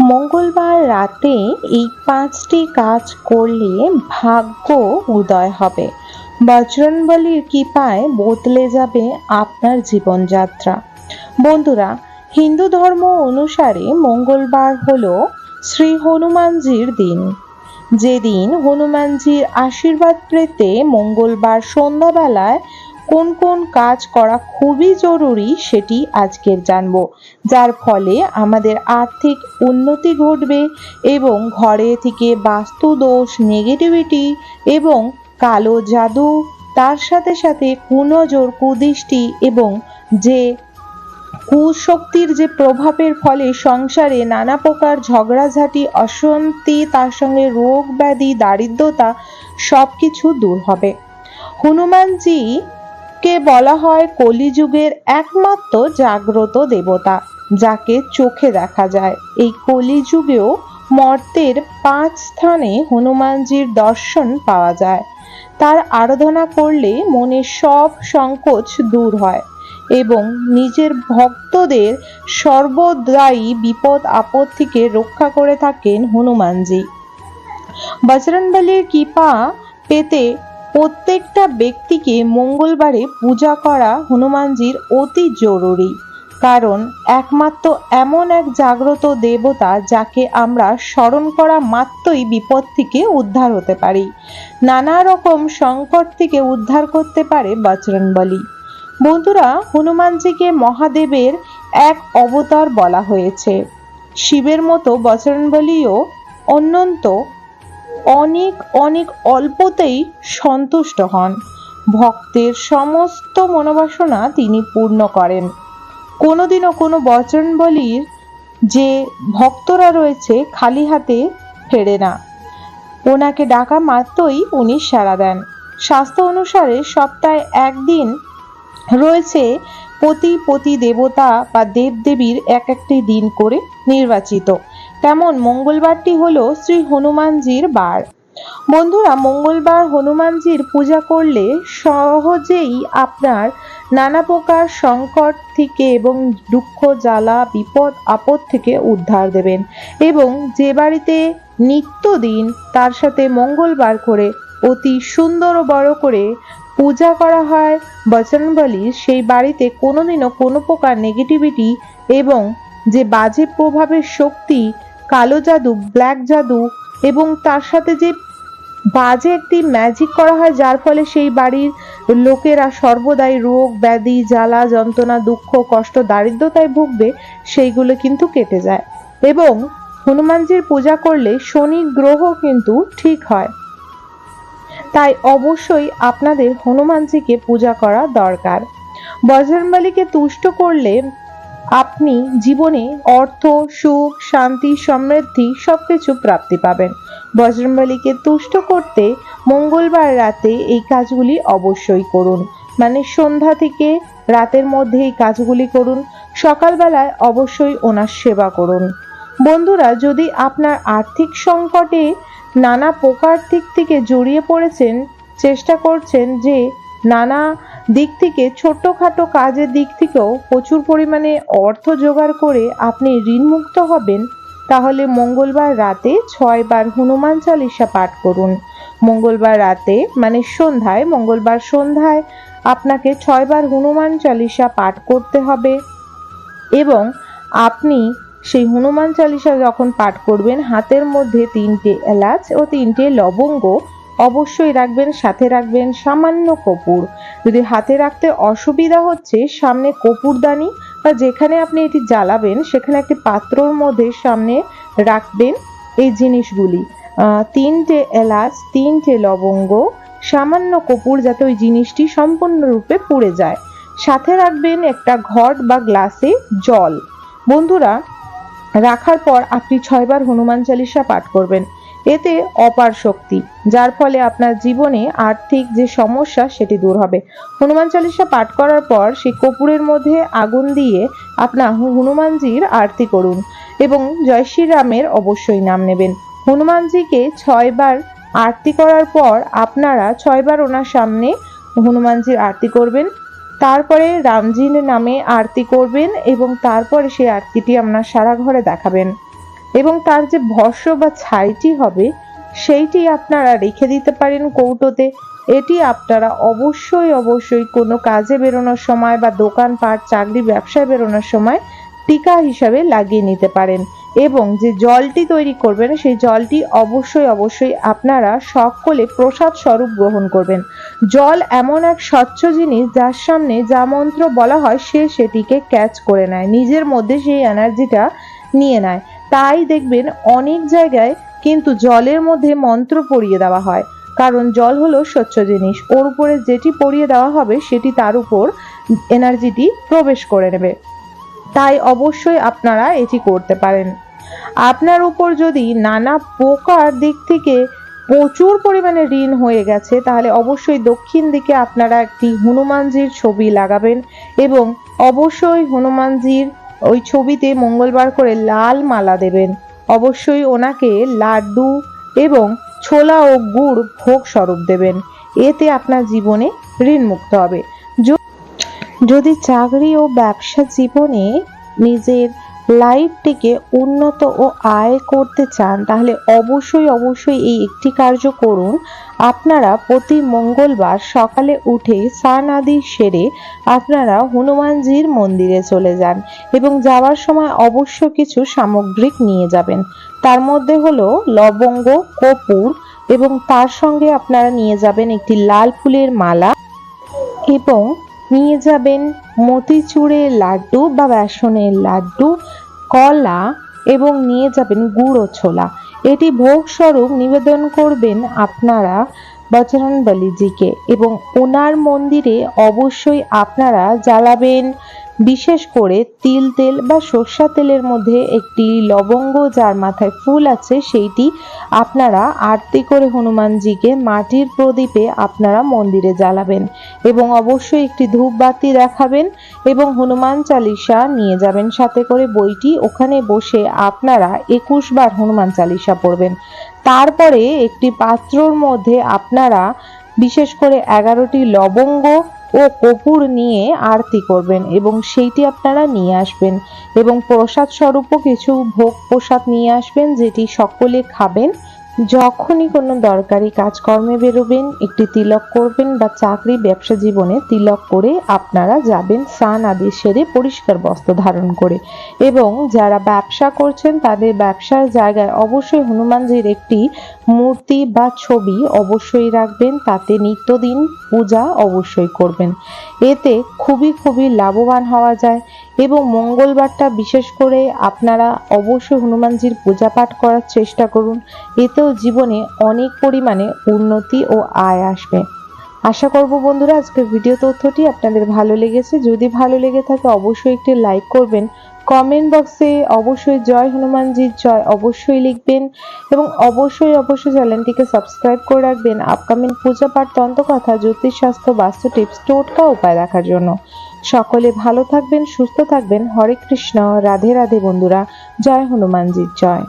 মঙ্গলবার রাতে এই 5টি কাজ করলে ভাগ্য উদয় হবে। বজরংবলীর কৃপায় বদলে যাবে আপনার জীবনযাত্রা। বন্ধুরা, হিন্দু ধর্ম অনুসারে মঙ্গলবার হলো শ্রী হনুমানজির দিন। যেদিন হনুমানজির আশীর্বাদ পেতে মঙ্গলবার সন্ধ্যাবেলায় কোন কোন কাজ করা খুবই জরুরি সেটি আজকের জানবো, যার ফলে আমাদের আর্থিক উন্নতি ঘটবে এবং ঘরে থেকে বাস্তু দোষ, নেগেটিভিটি এবং কালো জাদু, তার সাথে সাথে কুনজর, কুদৃষ্টি এবং যে কুশক্তির যে প্রভাবের ফলে সংসারে নানা প্রকার ঝগড়াঝাটি, অশান্তি, তার সঙ্গে রোগ ব্যাধি, দারিদ্রতা সবকিছু দূর হবে। হনুমানজি কে বলা হয় কলিযুগের একমাত্র জাগ্রত দেবতা, যাকে চোখে দেখা যায়। এই কলিযুগেও মর্তের 5 স্থানে হনুমানজির দর্শন পাওয়া যায়। তার আরাধনা করলে মনের সব সংকোচ দূর হয় এবং নিজের ভক্তদের সর্বদাই বিপদ আপদ থেকে রক্ষা করে থাকেন হনুমানজি। বজরংবলীর কৃপা পেতে প্রত্যেকটা ব্যক্তিকে মঙ্গলবারে পূজা করা হনুমানজির অতি জরুরি, কারণ একমাত্র এমন এক জাগ্রত দেবতা যাকে আমরা স্মরণ করা মাত্রই বিপদ থেকে উদ্ধার হতে পারি, নানা রকম সংকট থেকে উদ্ধার করতে পারে বজরংবলী। বন্ধুরা, হনুমানজিকে মহাদেবের এক অবতার বলা হয়েছে। শিবের মতো বজরংবলীও অনন্ত অনেক অনেক অল্পতেই সন্তুষ্ট হন। ভক্তের সমস্ত মনোবাসনা তিনি পূর্ণ করেন। কোনোদিনও কোনো বজরংবলীর যে ভক্তরা রয়েছে খালি হাতে ফেরে না, ওনাকে ডাকা মাত্রই উনি সাড়া দেন। শাস্ত্র অনুসারে সপ্তাহে একদিন রয়েছে প্রতি দেবতা বা দেবদেবীর এক একটি দিন করে নির্বাচিত, তেমন মঙ্গলবারটি হলো শ্রী হনুমানজির বার। বন্ধুরা, মঙ্গলবার হনুমানজির পূজা করলে সহজেই আপনার নানা প্রকার সংকট থেকে এবং দুঃখ, জ্বালা, বিপদ আপদ থেকে উদ্ধার দেবেন। এবং যে বাড়িতে নিত্যদিন তার সাথে মঙ্গলবার করে অতি সুন্দর ও বড় করে পূজা করা হয় বজরংবলীর, সেই বাড়িতে কোনোদিনও কোনো প্রকার নেগেটিভিটি এবং যে বাজে প্রভাবের শক্তি, কালো জাদু, ব্ল্যাক জাদু এবং তার সাথে যে বাজে একটি ম্যাজিক করা হয়, যার ফলে সেই বাড়ির লোকেরা সর্বদাই রোগ ব্যাধি, জ্বালা যন্ত্রণা, দুঃখ, কষ্ট, দারিদ্রতায় ভুগবে, সেইগুলো কিন্তু কেটে যায়। এবং হনুমানজির পূজা করলে শনি গ্রহ কিন্তু ঠিক হয়। তাই অবশ্যই আপনাদের হনুমানজিকে পূজা করা দরকার। বজরংবলীকে তুষ্ট করলে আপনি জীবনে অর্থ, সুখ, শান্তি, সমৃদ্ধি সবকিছু প্রাপ্তি পাবেন। বজরংবলীকে তুষ্ট করতে মঙ্গলবার রাতে এই কাজগুলি অবশ্যই করুন, মানে সন্ধ্যা থেকে রাতের মধ্যে এই কাজগুলি করুন। সকালবেলায় অবশ্যই ওনার সেবা করুন। বন্ধুরা, যদি আপনার আর্থিক সংকটে নানা প্রকার দিক থেকে জড়িয়ে পড়েছেন, চেষ্টা করছেন যে নানা দিক থেকে ছোট্টখাটো কাজের দিক থেকেও প্রচুর পরিমাণে অর্থ জোগাড় করে আপনি ঋণমুক্ত হবেন, তাহলে মঙ্গলবার রাতে 6 বার হনুমান চালিসা পাঠ করুন। মঙ্গলবার রাতে মানে সন্ধ্যায়, মঙ্গলবার সন্ধ্যায় আপনাকে 6 বার হনুমান চালিসা পাঠ করতে হবে। এবং আপনি সেই হনুমান চালিসা যখন পাঠ করবেন, হাতের মধ্যে 3টে এলাচ ও 3টে লবঙ্গ অবশ্যই রাখবেন। সাথে রাখবেন সামান্য কর্পূর। যদি হাতে রাখতে অসুবিধা হচ্ছে, সামনে কর্পূরদানি বা যেখানে আপনি এটি জ্বালাবেন সেখানে একটি পাত্রর মধ্যে সামনে রাখবেন এই জিনিসগুলি, 3টে এলাচ, 3টে লবঙ্গ, সামান্য কর্পূর, যাতে ওই জিনিসটি সম্পূর্ণরূপে পুড়ে যায়। সাথে রাখবেন একটা ঘট বা গ্লাসে জল। বন্ধুরা, রাখার পর আপনি 6 বার হনুমান চালিসা পাঠ করবেন। এতে অপার শক্তি, যার ফলে আপনার জীবনে আর্থিক যে সমস্যা সেটি দূর হবে। হনুমান চালিসা পাঠ করার পর সেই কর্পূরের মধ্যে আগুন দিয়ে আপনার হনুমানজির আরতি করুন এবং জয় শ্রীরামের অবশ্যই নাম নেবেন। হনুমানজিকে 6 বার আরতি করার পর আপনারা 6 বার ওনার সামনে হনুমানজির আরতি করবেন। তারপরে রামজির নামে আরতি করবেন এবং তারপরে সেই আরতিটি আপনার সারা ঘরে দেখাবেন। এবং তার যে ভস্য বা ছাইটি হবে সেইটি আপনারা রেখে দিতে পারেন কৌটোতে। এটি আপনারা অবশ্যই কোনো কাজে বেরোনোর সময় বা দোকানপাট, চাকরি, ব্যবসায় বেরোনোর সময় টিকা হিসাবে লাগিয়ে নিতে পারেন। এবং যে জলটি তৈরি করবেন সেই জলটি অবশ্যই আপনারা সকলে প্রসাদ স্বরূপ গ্রহণ করবেন। জল এমন এক স্বচ্ছ জিনিস যার সামনে যা মন্ত্র বলা হয় সে সেটিকে ক্যাচ করে নেয়, নিজের মধ্যে সেই এনার্জিটা নিয়ে নেয়। তাই দেখবেন অনেক জায়গায় কিন্তু জলের মধ্যে মন্ত্র পড়িয়ে দেওয়া হয়, কারণ জল হলো স্বচ্ছ জিনিস, ওর উপরে যেটি পড়িয়ে দেওয়া হবে সেটি তার উপর এনার্জিটি প্রবেশ করে নেবে। তাই অবশ্যই আপনারা এটি করতে পারেন। আপনার উপর যদি নানা প্রকার দিক থেকে প্রচুর পরিমাণে ঋণ হয়ে গেছে তাহলে অবশ্যই দক্ষিণ দিকে আপনারা একটি হনুমানজির ছবি লাগাবেন এবং অবশ্যই হনুমানজির ওই ছবিতে মঙ্গলবার করে লাল মালা দেবেন। অবশ্যই ওনাকে লাড্ডু এবং ছোলা ও গুড় ভোগ স্বরূপ দেবেন। এতে আপনার জীবনে ঋণ মুক্ত হবে। যদি চাকরি ও ব্যবসা জীবনে নিজের লাইফটিকে উন্নত ও আয় করতে চান তাহলে অবশ্যই এই একটি কার্য করুন। আপনারা প্রতি মঙ্গলবার সকালে উঠে স্নান আদি সেরে আপনারা হনুমানজির মন্দিরে চলে যান এবং যাওয়ার সময় অবশ্য কিছু সামগ্রিক নিয়ে যাবেন। তার মধ্যে হলো লবঙ্গ, কর্পূর এবং তার সঙ্গে আপনারা নিয়ে যাবেন একটি লাল ফুলের মালা এবং নিয়ে যাবেন মতিচুরের লাড্ডু বা বেসনের লাড্ডু, কলা এবং নিয়ে যাবেন গুড় ও ছোলা। এটি ভোগ স্বরূপ নিবেদন করবেন আপনারা বজরংবলীজিকে এবং ওনার মন্দিরে অবশ্যই আপনারা জ্বালাবেন বিশেষ করে তিল তেল বা সর্ষা তেলের মধ্যে একটি লবঙ্গ যার মাথায় ফুল আছে সেইটি আপনারা আরতি করে হনুমানজিকে মাটির প্রদীপে আপনারা মন্দিরে জ্বালাবেন এবং অবশ্যই একটি ধূপবাতি দেখাবেন এবং হনুমান চালিসা নিয়ে যাবেন সাথে করে বইটি। ওখানে বসে আপনারা 21 বার হনুমান চালিসা পড়বেন। তারপরে একটি পাত্রর মধ্যে আপনারা বিশেষ করে 11টি লবঙ্গ ও কর্পূর নিয়ে আরতি করবেন এবং সেইটি আপনারা নিয়ে আসবেন এবং প্রসাদ স্বরূপও কিছু ভোগ প্রসাদ নিয়ে আসবেন যেটি সকলে খাবেন। যখনই কোনো দরকারি কাজকর্মে বেরোবেন একটি তিলক করবেন বা চাকরি ব্যবসা জীবনে তিলক করে আপনারা যাবেন স্নান আদি সেরে পরিষ্কার বস্ত্র ধারণ করে। এবং যারা ব্যবসা করছেন তাদের ব্যবসার জায়গায় অবশ্যই হনুমানজির একটি মূর্তি বা ছবি অবশ্যই রাখবেন, তাতে নিত্যদিন পূজা অবশ্যই করবেন। এতে খুবই লাভবান হওয়া যায় এবং মঙ্গলবারটা বিশেষ করে আপনারা অবশ্যই হনুমানজির পূজা পাঠ করার চেষ্টা করুন। এতেও জীবনে অনেক পরিমাণে উন্নতি ও আয় আসবে। আশা করব বন্ধুরা আজকের ভিডিও তথ্যটি আপনাদের ভালো লেগেছে। যদি ভালো লেগে থাকে অবশ্যই একটি লাইক করবেন, কমেন্ট বক্সে অবশ্যই জয় হনুমানজির জয় অবশ্যই লিখবেন এবং অবশ্যই চ্যানেলটিকে সাবস্ক্রাইব করে রাখবেন আপকামিং পূজা পাঠ, তন্ত্রকথা, জ্যোতিষশাস্ত্র, বাস্তু টিপস, টোটকা উপায় দেখার জন্য। সকলে ভালো থাকবেন, সুস্থ থাকবেন। হরে কৃষ্ণ, রাধে রাধে বন্ধুরা। জয় হনুমানজির জয়।